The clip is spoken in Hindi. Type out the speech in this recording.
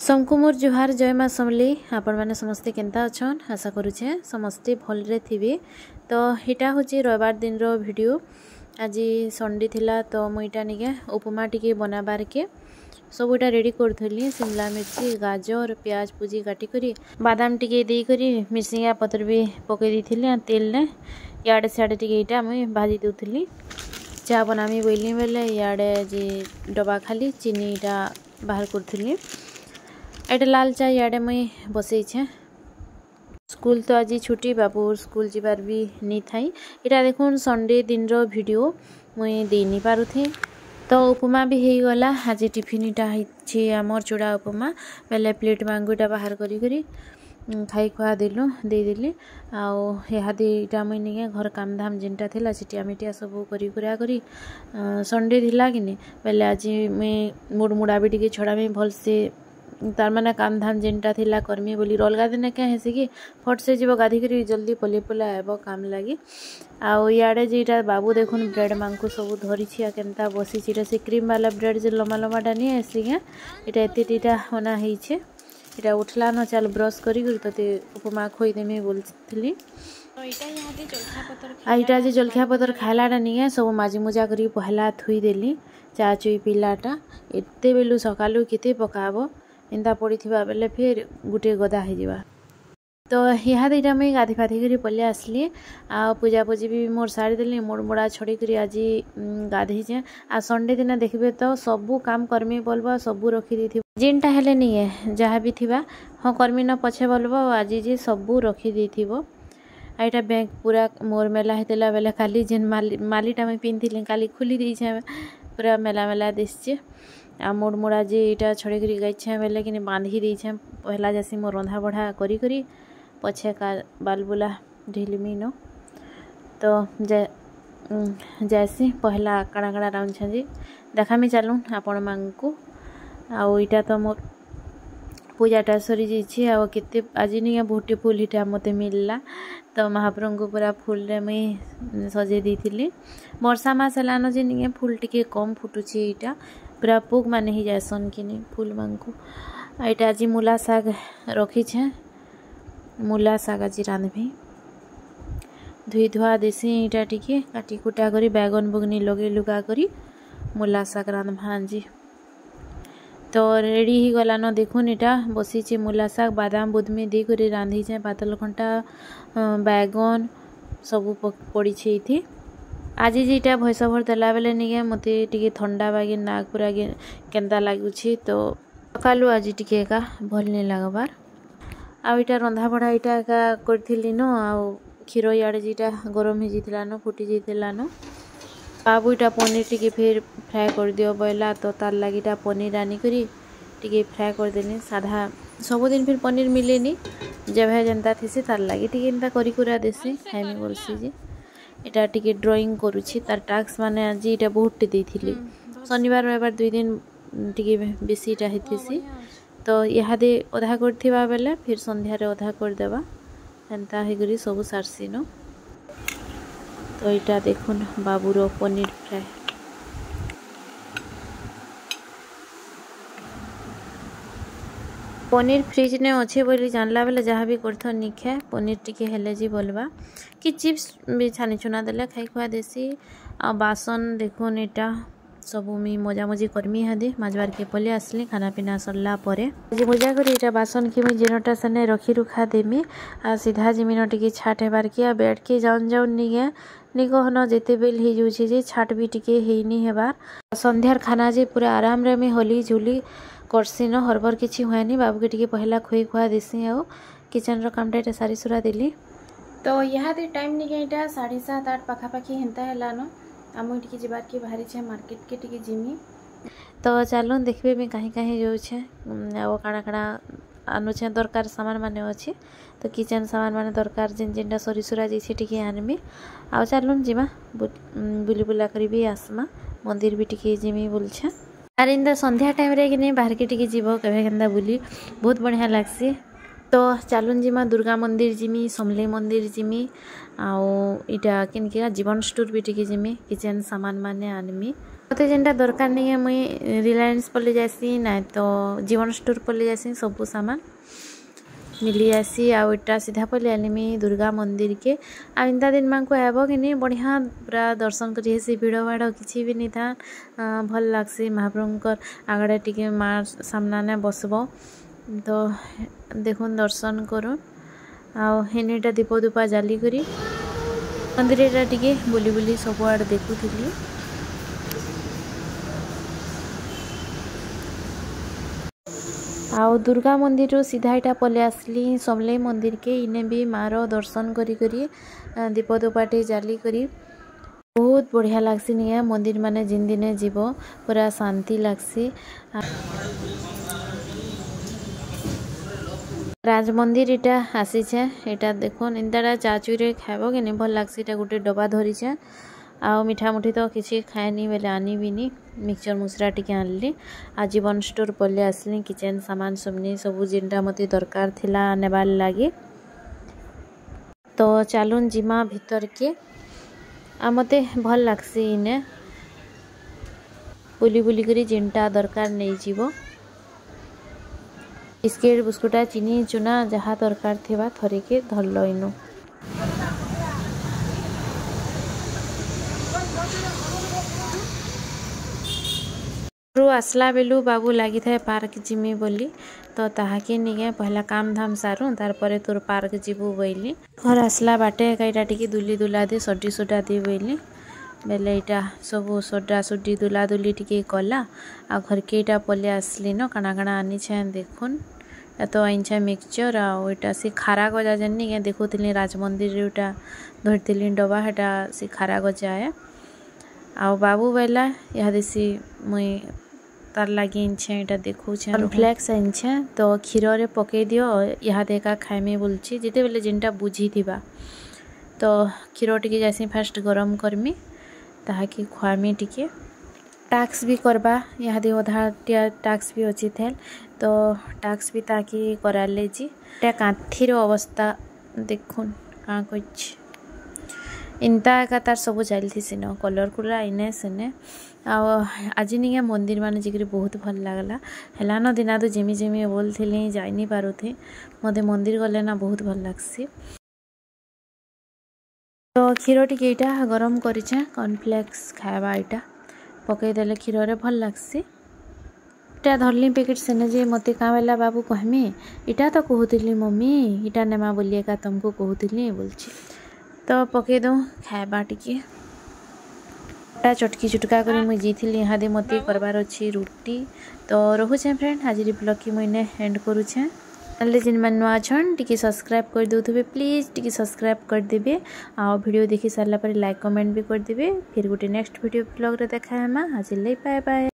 सबको मोर जुहार जय माँ समली आपण मैंने समस्ते केंता अच्छन आशा करुचे समस्ते भलरे थिबे। तो यहाँ हूँ रविवार दिन रो वीडियो। आज संडे थिला तो मुईटा निके उपमा टिके बनाबार के सब इटा रेडी करूली। शिमला मिर्ची गाजर प्याज पूजी काटी करी बादाम टिके दे करी मिर्चिंगा पत्र भी पकई दी तेल ने इे सियाड़े टिके इटा मुई भाजी दूली। चा बनामी बोली बेले इे जे डबा खाली चीनी इटा बाहर करूली। एटा लाल चा इे मुई बसई छे। स्कूल तो आज छुट्टी बाबू स्कूल जीवार भी नहीं थाई। इटा देखुन संडे दिन रो वीडियो मुई दे नहीं पारुथी। तो उपमा भी हो गला। आज टिफिन इटा आमर चूड़ा उपमा बेले प्लेट मांगुटा बाहर करी करी खाई खुआ देलु दे देली। आदि इटा मुई नहीं घर काम धाम जेनटा थिला चिटिया मिटिया सब करी संडे थिला कि नहीं बेले आज मुई मुड़ मुड़ा भी टिके छड़ा में भल से तार माने काम धाम जेनटा थिला कर्मी बोली अलगा दिन क्या हेसी कि फट से जीव गाधी करी जल्दी पले पला आब काम लगी। आड़े जेटा बाबू देखुन ब्रेड मांगू सब धरी केनता बसी से क्रीम वाला ब्रेड जो लम्बा लम्बाटा नहीं आसी क्या इटा एतेटा होना है। इटा उठला न चल ब्रश करी ते उपमा खोईदेमी बोलती। इटा जे जलखिया पतर खालाटा नहीं सब माजी मुजा करी पहला थुईदेली। चा चुई पिलाटा एत बेलू सकालू केते पकाब इंदा पड़ी थी बेले फिर गुटे गदा हो जावा। तो यहाँ दुईटा मुई गाधी फाधी कर पलि आसली। आ पूजा पूजी भी मोर साड़ी देली मुड़ मुड़ा छड़ी कर आज गाधीचे। आ संडे दिन देखिए तो सबू काम कर्मी बोलबो सबू रखी दी जेनटा हेले नहीं है जहाँ भी थिबा हाँ कर्मी न पछे बोलबो आज जे सबू रखी दी थिबो। आईटा बैंक पूरा मोर मेला होता बेले खाली जेन मालीटा मुई पिंधि काली खुली दीछे पूरा मेला मेला दिशे। आ मुड़ मुड़ा जे इटा छड़े करी गई बेले कि बांधी दीछे पहला जैसी मोर रंधा बढ़ा करी करी पछे का बालबुला ढिलमी न। तो जैसी पहला कड़ा कड़ा राउंड जी देखामी चलूँ आपण मांगू। आईटा तो मोर पूजाटा सरी जाइए। आ केते आज नहीं बहुत फुल इटा मत मिलला तो महाप्रभु को पूरा फुल रे मुई सजे दी। वर्षा मास हेलान जे नहीं फुल टिके कम फुटुची इटा पूरा पोक माने ही जासन कि नहीं फुल मांगू। आईटा आज मूला साग रखी छे मूला साग आज रांधभी धुई धुआ देसी इटा टिके काटी कुटा करी बैगन बुगनी लगे लुगा करी मूला साग रांधभा आज। तो रेडी ही गला न देखुन इटा बसीचे मूला साग बादाम बुदमी दी करी रांधीचे पातल घंटा बैगन सबू पड़ी थी। आज जेटा भैंस भर देला बेले नहीं मते टिके ठंडा बागे नाक पूरा केंदा लगुच्छी। तो सकालू आज टिके एका भल नहीं लगबार। आईटा रंधा बढ़ा इटा एका करी न क्षीर इे जेटा गरम हो न फुटी जाता न बाबू इटा पनीर टिके फिर फ्राए कर दियो बोला तो तार लगे पनीर आनी करी टिके फ्राए कर देनी। साधा सबुदिन फिर पनीर मिलेनी जब है जनता थी तार लगे टिके एंता करी कुरा देसी खाइमी बोलसी जे इटा टिके ड्राइंग करुछि तार टास्क माने आज इटा बहुत देइथिली शनिवार रविवार दुई दिन टिके बेसी इटा हेतिसी। तो इहादे अधा करथिबा बेले फिर संध्या रे अधा कर देबा एंता हे करी सब सारसी न। तो इटा देखुन बाबूरो पनीर फ्राए पनीर फ्रिज ने अच्छे बोली जानला बेले जहाँ भी करथ निखे पनीर टिके हेले जी बोलबा कि चिप्स भी छानी छुना देले खाई खुआ देसी। आ बासन देखुन इटा सब मुई मजा मजी करमी हादे माजबार के पले आसली खाना पीना सरला परे जी मजा करी इटा बासन की मुई जेनटा सने रखी रुखा देमी। आ सीधा जमीन टिके छाट हेबार के बैठ के जाउन जाउन नहीं निगहन जेते बेल ही जाउछि जे छाट भी टिके हेनी हेबार। संध्यार खाना जे पूरा आराम रे में होली झुली करसी न हरबर किछि हुएनी बाबू के टिके पहला खुई खुआ देसी। आ किचन रो कामटा इटा सारी सुरा देली। तो यहाँ दे टाइम नहीं इटा 7:30-8 पाखापाखी हेन्ता हेला न आम टिके जीवार के बाहरी छे मार्केट के टिके जिमी। तो चलो देखबे मैं कहीं कहीं जाऊँ काଣା काଣା आनुछे दरकार सामान माने अच्छे तो किचन सामान माने दरकार जेन जेनटा सरी सुरा जाइए टिके आनमी। आ चलुन जीमा बुली बुला करी भी आसमा मंदिर भी टिके जिमी बोलछे। आर इंदा संध्या टाइम रे कि नहीं बाहर के टिके जीव केभे केनता बुली बहुत बढ़िया लागसी। तो चलुन जिमा दुर्गा मंदिर जिमी समलेई मंदिर जिमी आउ इटा किनके जीवन स्टोर भी टिके जिमी किचन सामान माने आनमी। मते जेनटा दरकार नहीं है मुई रिलायंस पल्ले जासी ना तो जीवन स्टोर पल्ले जासी सब सामान मिली जासी। आटा सीधा पल्ले आनिमी दुर्गा मंदिर के आंदा दिन मां को आबो कि नहीं बढ़िया पूरा दर्शन करी से भिड़ भाड़ किसी भी नहीं था भल लागसी महाप्रभुकर आगड़े टिके माँ सामना ने बसबो तो देखुन दर्शन करूँ आनीटा दीप दुपा जाली करी मंदिर टिके बुली बुली सब आड़ देखुली। आउ दुर्गा मंदिर सीधा यहाँ पले आसली समलेई मंदिर के इने भी मार दर्शन करी दीप दुपाटे जाली करी बहुत बढ़िया लागसी नहीं मंदिर माने जिन दिने जीव पूरा शांति लागसी। राज मंदिर इटा आसी इटा देखुन इंदा चाचुरे खाइब कि नहीं भल लागसी इटा गोटे डब्बा धरी आउ मिठा मुठी तो किसी खाएनी बेले आनीबिनी मिक्सचर मुसरा टिके आनली आ जीवन स्टोर पल्ले आसली किचेन सामान सबनी सबू जिनटा मते दरकार थिला नेबार लागे तो चलून जिमा भीतर के आ मते भल लागसी इने बुली बुली करी जिनटा दरकार नहीं जीवो बिस्किट बिस्कुटा चीनी चुना जहाँ दरकार थिबा थरे के धरलो इनु। आसला बेलू बाबू लगी था पार्क जिमी बोली तो ताहाके निगे पहला काम धाम सारू तार परे तोर पार्क जीवू बोली घर आसला बाटे कईटा टिके दुली दुला दे सड्डी सुटा दे बोली बेले इटा सब सड्डा सुड्डी दुला दुली टिके कला आ घर के इटा पले आसली न काना काना आनी छे देखुन तो आईछे मिक्सचर आटा से खारा गजा जेन निगे देखुली राजमंदिर उटा धरती डबा हेटा से खारा गजा है आ बाबू बेला इहादेसी मुई तार लगे यहाँ देखो कॉर्नफ्लेक्स आनछे तो क्षीर रे पकई दियो यहाँ देखा खाइमे बोलছি जिते बेले जिनटा बुझी थिबा तो क्षीर टिके जैसे फास्ट गरम करमी ताकि खुआमी टिके टाक्स भी करबा यहाँ दे अधा टाक्स भी अच्छी थे तो टाक्स भी ताकि कराले जी कांथीर अवस्था देखुन कहाँ कुछ इनता का तार सब चलती सिन कलर कुला इने सिने आज नहीं मंदिर माने जिकरी बहुत भल लगला हेलान दिना तो जिमी जिमी बोल थी जाई पारू थे मते मंदिर गले ना बहुत भल लगसी तो क्षीर टिके इटा गरम करिछे कॉर्नफ्लेक्स खाइबा इटा पकई देले क्षीर रे भल लगसी इटा धरली पैकेट सेने जे मते का बेला बाबू कहमी इटा तो कहूली मम्मी इटा नेमा बोलिए का तुमको कहूली बोलছি तो पकई दो खाइबा टिके चटकी चुटका कर मुझे जीथी यहाँ दे मत करबार अच्छी रुटी तो रोचे फ्रेंड आज ब्लॉग की मुझे एंड करुचे जिन मैंने नुआ छन टी सब्सक्राइब कर दे प्लीज टी सब्सक्राइब कर देबे आ वीडियो देखी सारा पर लाइक कमेंट भी कर देबे फिर गोटे नेक्स्ट वीडियो ब्लॉग रे देखा आज बाय बाय।